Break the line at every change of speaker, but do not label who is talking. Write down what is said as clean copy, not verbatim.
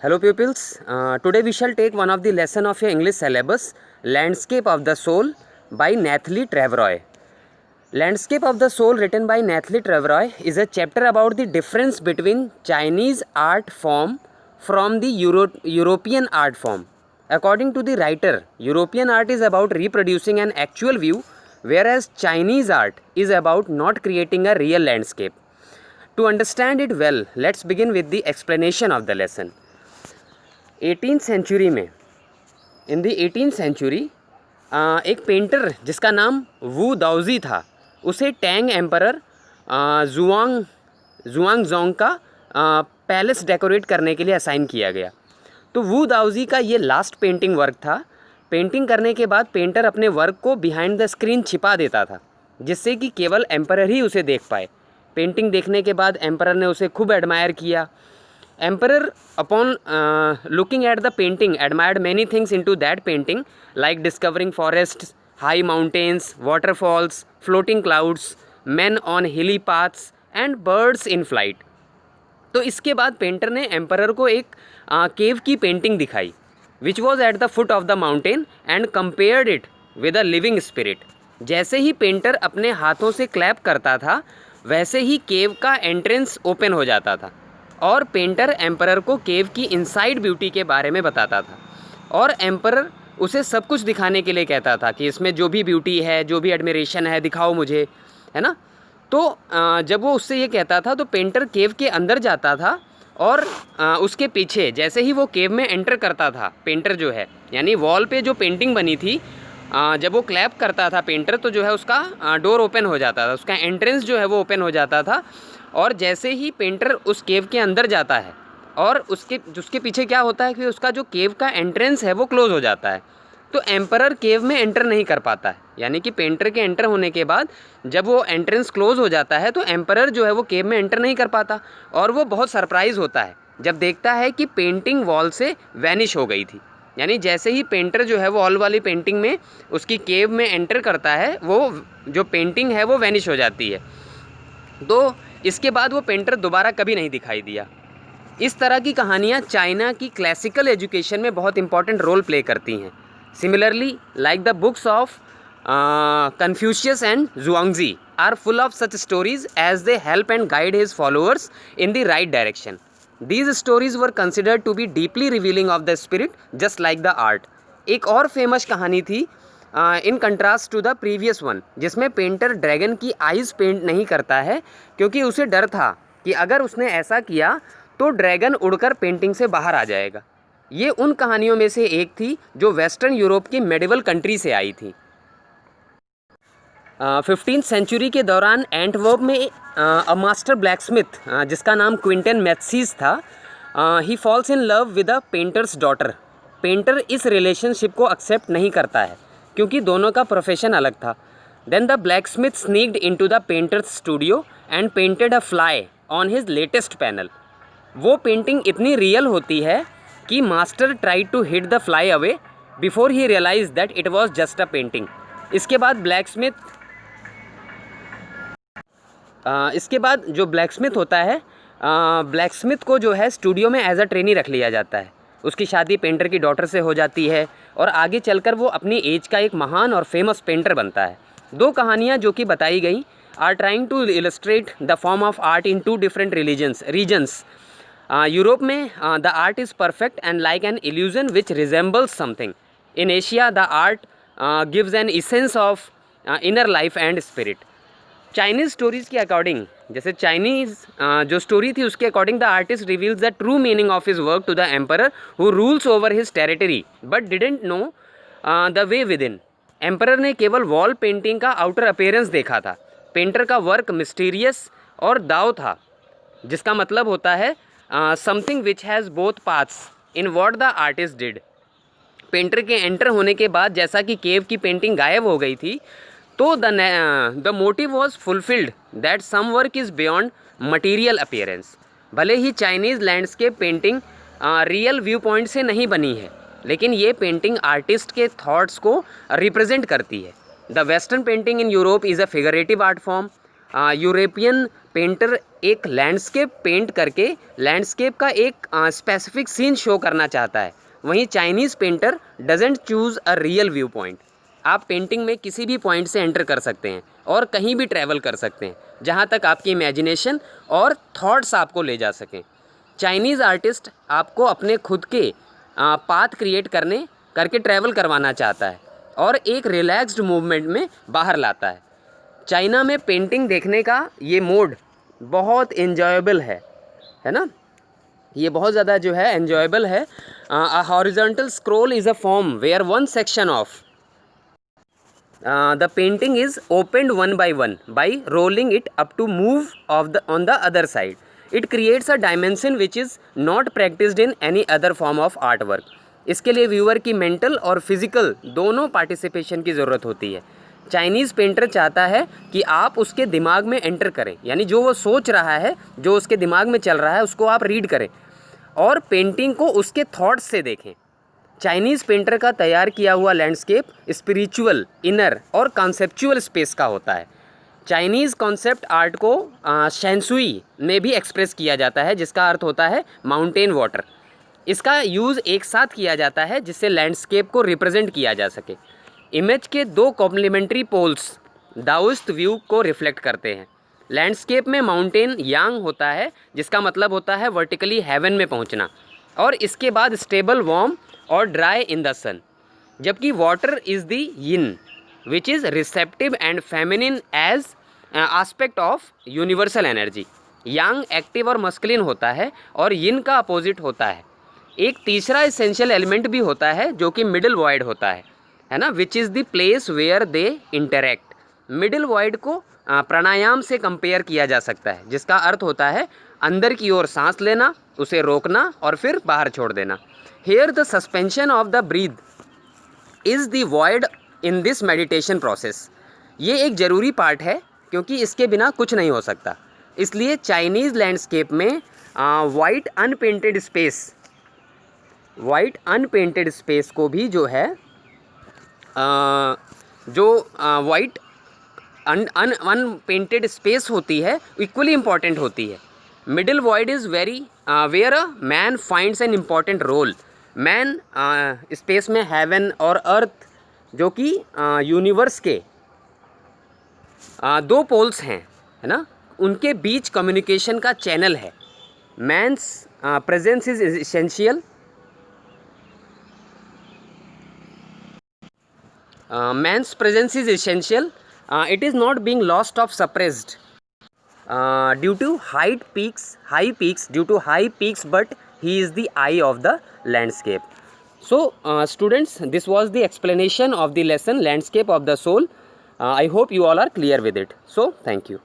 Hello pupils, today we shall take one of the lesson of your English syllabus, Landscape of the Soul by Nathalie Trevorroy. Landscape of the Soul written by Nathalie Trevorroy is a chapter about the difference between Chinese art form from the European art form. According to the writer, European art is about reproducing an actual view, whereas Chinese art is about not creating a real landscape. To understand it well, let's begin with the explanation of the lesson. 18th century में in the 18th century एक painter जिसका नाम वू दाओजी था, उसे Tang emperor जुआंगजोंग का palace decorate करने के लिए असाइन किया गया। तो वू दाओजी का ये लास्ट पेंटिंग वर्क था। पेंटिंग करने के बाद पेंटर अपने वर्क को बिहाइंड द स्क्रीन छिपा देता था, जिससे कि केवल एम्परर ही उसे देख पाए। पेंटिंग देखने के बाद एम्परर ने उसे खूब एडमायर किया। Emperor, upon looking at the painting, admired many things into that painting, like discovering forests, high mountains, waterfalls, floating clouds, men on hilly paths and birds in flight. तो इसके बाद पेंटर ने emperor को एक केव की painting दिखाई, which was at the foot of the mountain and compared it with a living spirit. जैसे ही painter अपने हाथों से क्लैप करता था, वैसे ही केव का एंट्रेंस ओपन हो जाता था और पेंटर एम्परर को केव की इनसाइड ब्यूटी के बारे में बताता था और एम्परर उसे सब कुछ दिखाने के लिए कहता था कि इसमें जो भी ब्यूटी है, जो भी एडमिरेशन है, दिखाओ मुझे, है ना। तो जब वो उससे ये कहता था तो पेंटर केव के अंदर जाता था और उसके पीछे जैसे ही वो केव में एंटर करता था पेंटर जो है, यानी वॉल पे जो पेंटिंग बनी थी, जब वो क्लैप करता था पेंटर तो जो है उसका डोर ओपन हो जाता था, उसका एंट्रेंस जो है वो ओपन हो जाता था। और जैसे ही पेंटर उस केव के अंदर जाता है और उसके पीछे क्या होता है कि उसका जो केव का एंट्रेंस है वो क्लोज़ हो जाता है, तो एम्परर केव में एंटर नहीं कर पाता है। यानी कि पेंटर के एंटर होने के बाद जब वो एंट्रेंस क्लोज़ हो जाता है तो एम्परर जो है वो केव में एंटर नहीं कर पाता और वो बहुत सरप्राइज़ होता है जब देखता है कि पेंटिंग वॉल से वैनिश हो गई थी। यानी जैसे ही पेंटर जो है वो वॉल वाली पेंटिंग में उसकी केव में एंटर करता है, वो जो पेंटिंग है वो वैनिश हो जाती है। तो इसके बाद वो पेंटर दोबारा कभी नहीं दिखाई दिया। इस तरह की कहानियाँ चाइना की क्लासिकल एजुकेशन में बहुत इंपॉर्टेंट रोल प्ले करती हैं। Similarly like the books of Confucius and Zhuangzi are full of such stories as they help and guide his followers in the right direction. These stories were considered to be deeply revealing of the spirit just like the art. एक और famous कहानी थी in contrast to the previous one, जिसमें painter dragon की eyes paint नहीं करता है क्योंकि उसे डर था कि अगर उसने ऐसा किया तो ड्रैगन उड़कर पेंटिंग से बाहर आ जाएगा। ये उन कहानियों में से एक थी जो वेस्टर्न यूरोप की मेडिवल कंट्री से आई थी। 15th सेंचुरी के दौरान एंटवर्प में अ मास्टर ब्लैकस्मिथ जिसका नाम क्विंटन मैथसीज था, he falls in love with a painter's daughter. Painter इस रिलेशनशिप को एक्सेप्ट नहीं करता है क्योंकि दोनों का प्रोफेशन अलग था। Then the blacksmith sneaked into the painter's studio and painted a fly on his latest panel. वो पेंटिंग इतनी रियल होती है कि master tried to hit the fly away before he realise that it was just a painting. इसके बाद जो blacksmith होता है, ब्लैकस्मिथ को जो है स्टूडियो में एज अ ट्रेनी रख लिया जाता है। उसकी शादी पेंटर की डॉटर से हो जाती है और आगे चलकर वो अपनी एज का एक महान और फेमस पेंटर बनता है। दो कहानियाँ जो कि बताई गई are trying to illustrate the form of art in two different reasons. Europe में the art is perfect and like an illusion which resembles something. In Asia the art gives an essence of inner life and spirit. Chinese stories के according, जैसे Chinese जो story थी उसके according the artist reveals the true meaning of his work to the emperor who rules over his territory but didn't know the way with in. Emperor ने केवल wall painting का outer appearance देखा था। Painter का work mysterious और दाव था, जिसका मतलब होता है something which has both paths in what the artist did. Painter के एंटर होने के बाद जैसा कि केव की पेंटिंग गायब हो गई थी, तो the motive was fulfilled that some work is beyond material appearance. भले ही Chinese landscape painting real view point से नहीं बनी है, लेकिन ये पेंटिंग आर्टिस्ट के थॉट्स को रिप्रेजेंट करती है। The western painting in Europe is a figurative art form European painter एक लैंडस्केप पेंट करके लैंडस्केप का एक स्पेसिफिक सीन शो करना चाहता है, वहीं Chinese painter doesn't choose a real view point. आप पेंटिंग में किसी भी पॉइंट से एंटर कर सकते हैं और कहीं भी ट्रैवल कर सकते हैं जहाँ तक आपकी इमेजिनेशन और थॉट्स आपको ले जा सकें। चाइनीज़ आर्टिस्ट आपको अपने खुद के पाथ क्रिएट करके ट्रैवल करवाना चाहता है और एक रिलैक्स्ड मूवमेंट में बाहर लाता है। चाइना में पेंटिंग देखने का ये मोड बहुत एन्जॉयबल है ना, ये बहुत ज़्यादा जो है एन्जॉयबल है। A horizontal scroll is a form where one section of the painting is opened one by rolling it up to move on the other side. It creates a dimension which is not practiced in any other form of artwork. इसके लिए viewer की mental और physical दोनों participation की ज़रूरत होती है। Chinese painter चाहता है कि आप उसके दिमाग में एंटर करें, यानी जो वो सोच रहा है, जो उसके दिमाग में चल रहा है, उसको आप रीड करें और पेंटिंग को उसके थॉट्स से देखें। चाइनीज़ पेंटर का तैयार किया हुआ लैंडस्केप स्पिरिचुअल, इनर और कॉन्सेप्चुअल स्पेस का होता है। चाइनीज़ कॉन्सेप्ट आर्ट को शेंसुई में भी एक्सप्रेस किया जाता है, जिसका अर्थ होता है माउंटेन वाटर। इसका यूज़ एक साथ किया जाता है जिससे लैंडस्केप को रिप्रेजेंट किया जा सके। इमेज के दो कॉम्प्लीमेंट्री पोल्स दाओइस्ट व्यू को रिफ्लेक्ट करते हैं। लैंडस्केप में माउंटेन यांग होता है, जिसका मतलब होता है वर्टिकली हेवन में पहुंचना, और इसके बाद स्टेबल, वार्म और ड्राई इन द सन, जबकि water is the yin which is receptive and feminine as aspect of universal energy. Yang active और मस्कुलिन होता है और यिन का अपोजिट होता है। एक तीसरा एसेंशियल एलिमेंट भी होता है जो कि मिडिल वॉइड होता है ना, which is the place where they interact. Middle void को प्राणायाम से कंपेयर किया जा सकता है, जिसका अर्थ होता है अंदर की ओर सांस लेना, उसे रोकना और फिर बाहर छोड़ देना। Here the suspension of the breath is the void in this meditation process. ये एक ज़रूरी पार्ट है क्योंकि इसके बिना कुछ नहीं हो सकता। इसलिए चाइनीज़ लैंडस्केप में वाइट अनपेंटेड स्पेस को भी जो है जो वाइट अनपेंटेड स्पेस होती है इक्वली इम्पॉर्टेंट होती है। Middle void is where a man finds an important role. Man space में हेवन और अर्थ, जो कि यूनिवर्स के दो पोल्स हैं, है ना, उनके बीच कम्युनिकेशन का चैनल है। Man's presence is essential. Man's presence is essential. It is not being lost or suppressed due to high peaks, but he is the eye of the landscape. So students, this was the explanation of the lesson Landscape of the Soul. I hope you all are clear with it. So thank you.